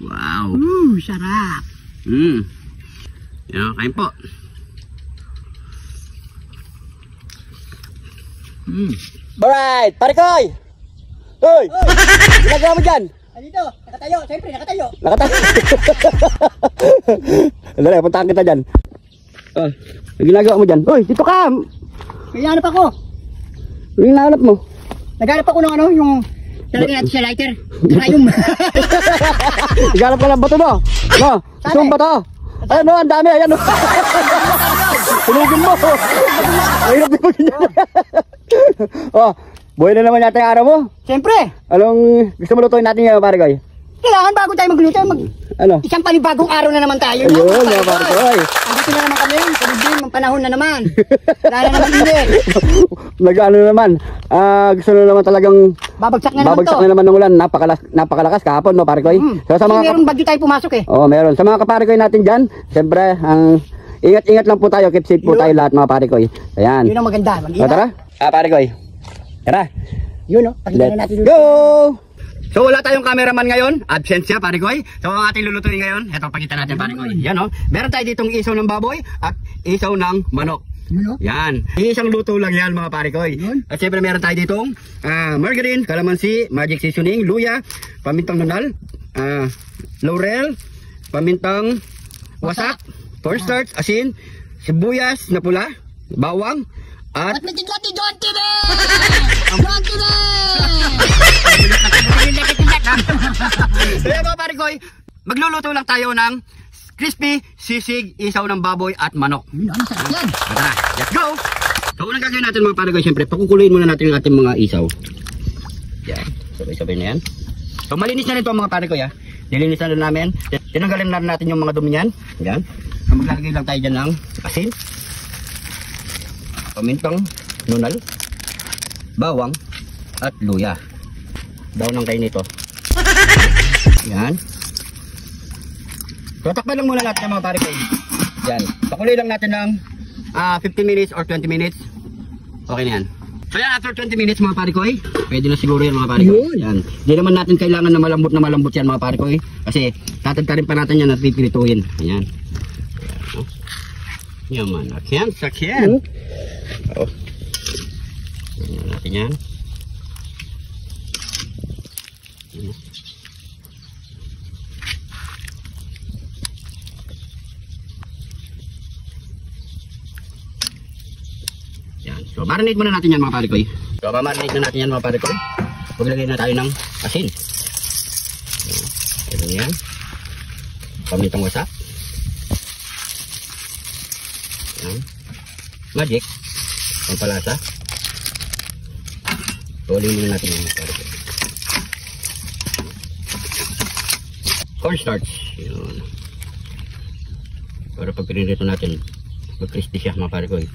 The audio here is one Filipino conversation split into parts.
Wow. Sarap. Yan, kain po. Alright, pare koy! Hoy! Ginagawa mo dyan? Dito, nakatayo. Siyempre, nakatayo. Nakatayo. Dali, puntahan kita dyan. Oh, ang ginagawa mo dyan? Hoy, dito ka! Kaya pa ako. Ano yung nahanap mo? Naghanap ako ng ano, yung talaga natin sa lighter. Karayom. Naghanap ka lang bato no? No? Gusto mong bato? Ano, ang dami, ayan o. Sunugin mo. Mahirap din mag-inyan. Oh, buhay na naman yata yung araw mo. Siyempre. Anong gusto mo lutuin natin ngayon, pare koy? Kailangan bago tayo magluto, Ano? isang panibagong araw na naman tayo. Ayun, mga pare koy. Andito na naman kami, kalubin, ang panahon na naman. Wala na naman init. Nag-ano naman, gusto na naman talagang Babagsak na naman babagsak to. na naman ng ulan. Napakalakas kahapon, no, pare koy? So, sa Kasi mga merong bagyo tayo pumasok eh. Oo, meron. Sa mga kapare koy natin dyan, siyempre, ingat-ingat lang po tayo, keep safe po tayo lahat mga pare koy. Ayan. Yun ang maganda. O, tara. Pare koy. Tara. Yun o, pakita na natin. Go! So wala tayong cameraman ngayon, absent siya pare koy. So ang ating lulutuin ngayon, eto pakita natin pare koy. Yan oh. Meron tayo ditong isaw ng baboy at isaw ng manok. Yan. Isang luto lang yan mga pare koy. At syempre meron tayo ditong margarine, calamansi, magic seasoning, luya, pamintang nunal, laurel, pamintang wasak, cornstarch, asin, sibuyas na pula, bawang, at Matigati, John Tine! John Tine! kaya mga pare koy, magluluto lang tayo ng crispy sisig, isaw ng baboy at manok. Ano sarap yan? Tara, let's go! So unang gagawin natin mga pare koy, syempre pakukuloyin muna natin yung ating mga isaw. Yan, sabay-sabay na yan. So malinis na rin ito mga pare koy ha. Nilinis na rin namin. Tinanggalin na natin yung mga dumi niyan. Yan. So maglalagay lang tayo dyan ng asin, pamintang nunal, bawang, at luya. Daw ng kain nito. Yan. So takpan lang muna natin yung mga pare koy. Yan. Pakuloy lang natin ng 15 minutes or 20 minutes. Okay na yan. So yan, after 20 minutes mga pare koy, pwede na siguro yan mga pare koy. Yan. Di naman natin kailangan na malambot yan mga pare koy. Kasi tatagkarin pa natin yan at pipirituhin. Ayan. Yaman. Sakyan, sakyan. Oh. Yan natin yan. Yan. So marinate muna natin yan mga pare koy. So marinate na natin yan mga pare koy. Maglagay na tayo ng asin. Ito yan. Pamintang wasak. Yan. Magic. Pampalasa. Tuloy muna natin yung mga pare koy. Cornstarch. Yun. Para pag pinirito natin, mag-crispy siya mga pare koy.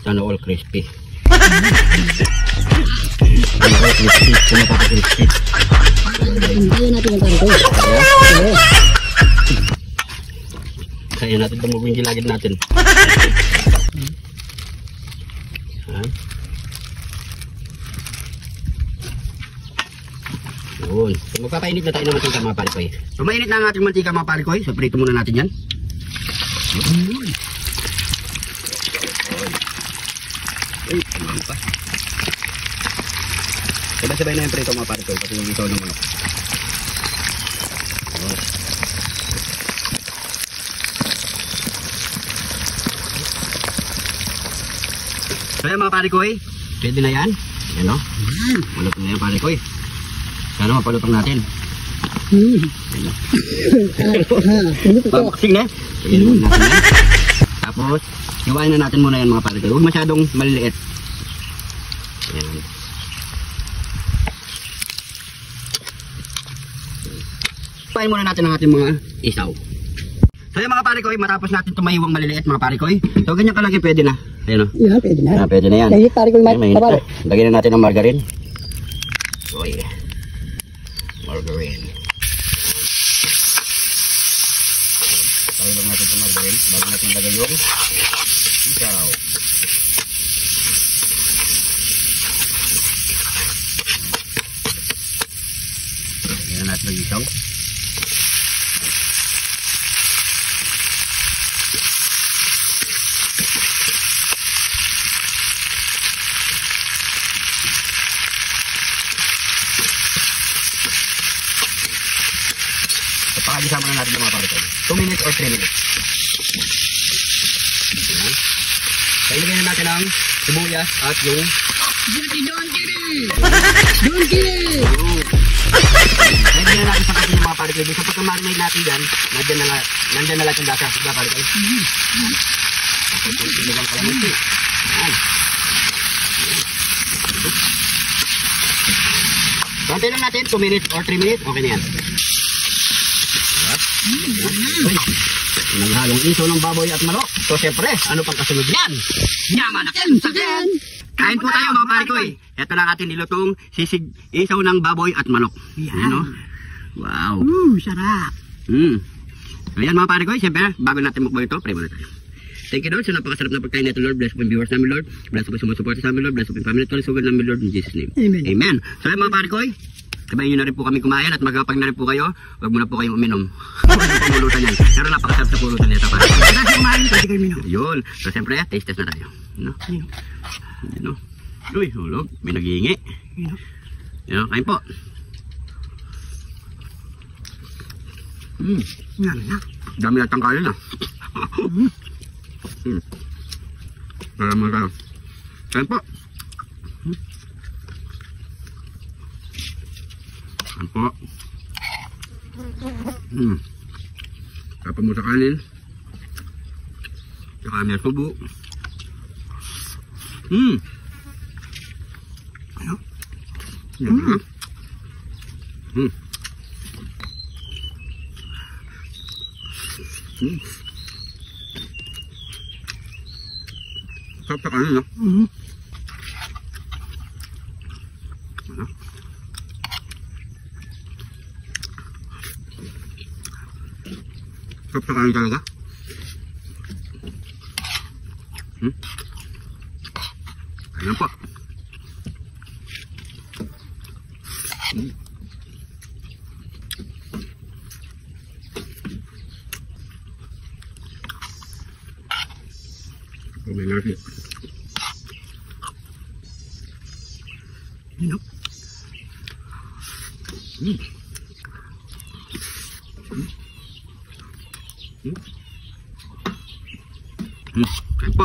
Sana all crispy. Sana all crispy. Sana papa-crispy. Kaya natin yung pare ko. Kaya natin tumubing gilagid natin. Yun. So, magpapainit na tayo ng mantika mga palikoy. So mainit na ang ating mantika mga palikoy. So prito muna natin yan. Ay, ano pa. Sabay-sabay na yung prito mga palikoy. Pati yung isaw ng manok. So yan mga palikoy. Pwede na yan. Yan o. Malutong na yan palikoy. Sana mapalutong natin. Pampaksing na. Sige naman natin yan. Tapos, hiwain na natin muna yan mga pare. Huwag masyadong maliliit. Ayan. Hiwain muna natin ang ating mga isaw. So yung mga pare ko, matapos natin tumahiwang maliliit mga pare ko. So ganyan kalaki pwede na. Ayan o. Yeah, pwede na. Pwede na yan. Nahihit pare ko yung Mainit pare. na. Lagyan na natin ng margarine. So yeah. Margarine. Tayo lang natin sa margarine bago natin lagay yung isaw. Lagyan natin yung isaw. Pakagisa muna natin yung mga pare ko. 2 minutes or 3 minutes. Ayan. So, ilagay na natin ang sibuyas at yung Pwede na natin sakasin yung mga pare ko. Sa pagkamarinate natin dyan, nandyan na lahat yung lasa. Diba pare ko? Pagkakiligang kalamansi. Ayan. Konti lang natin, 2 minutes or 3 minutes. Okay na yan. Naghalong isaw ng baboy at manok. So syempre, ano pang kasunod yan? Yaman akin sa akin! Kain po tayo mga pare ko eh. Ito lang ating nilutong sisig isaw ng baboy at manok. Yan o. Wow. Sarap. Ayan mga pare ko eh. Syempre, bago natin mukbang ito, pray muna tayo. Thank you Lord sa napakasarap na pagkain nito Lord. Bless po yung viewers namin Lord. Bless po yung sumusuporta sa amin Lord. Bless po yung family to. Sugod namin Lord in Jesus name. Amen. Amen. So ayan mga pare ko eh. Sabayin nyo na rin po kami kumain at magpag na rin po kayo. Huwag muna po kayong uminom. Huwag yung pumulutan yan. Pero napakasarap sa pulutan nito pare. Kasi kumain, pwede kayo minom. Yun. So siyempre, taste test na tayo. No? Ano? Uy, hulog. May nag-iingi. Yan, kain po. Dami lang tangkalin ah. Maraming kayo. Kain po. Kain po. Tapos mo sa kanin. Saka may subo. Ano? Sarap sa kanin, no? Ano? Sarap sa kanin talaga. Ayan po. May nasi. Ano? Kain po.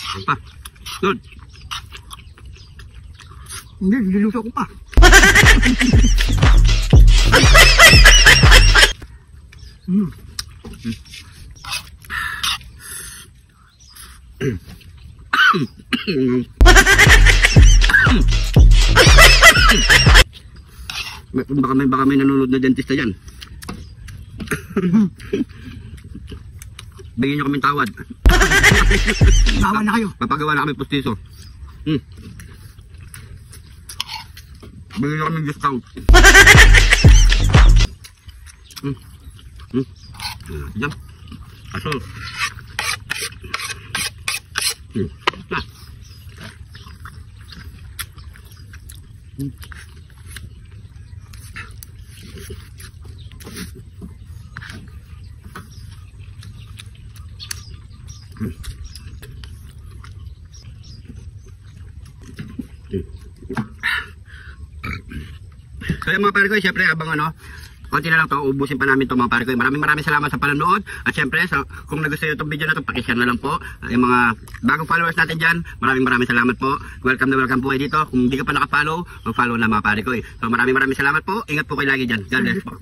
Kain pa. Lord. Hindi, niluto ko pa. Baka may nanonood na dentista dyan. Bigyan nyo kaming tawad. Bawa na kayo. Papagawa na kami postiso. Bigyan nyo kaming discount. Diyan. Aso. So yung mga pare ko, syempre abang ano, konti na lang to, ubusin pa namin to mga pare ko. Maraming salamat sa panonood. At syempre, kung nagustuhan nyo itong video na to, pakishare na lang po. Yung mga bagong followers natin dyan, maraming salamat po. Welcome po kayo dito. Kung hindi ka pa nakafollow, mag-follow na mga pare ko. So maraming salamat po. Ingat po kayo lagi dyan. God bless po.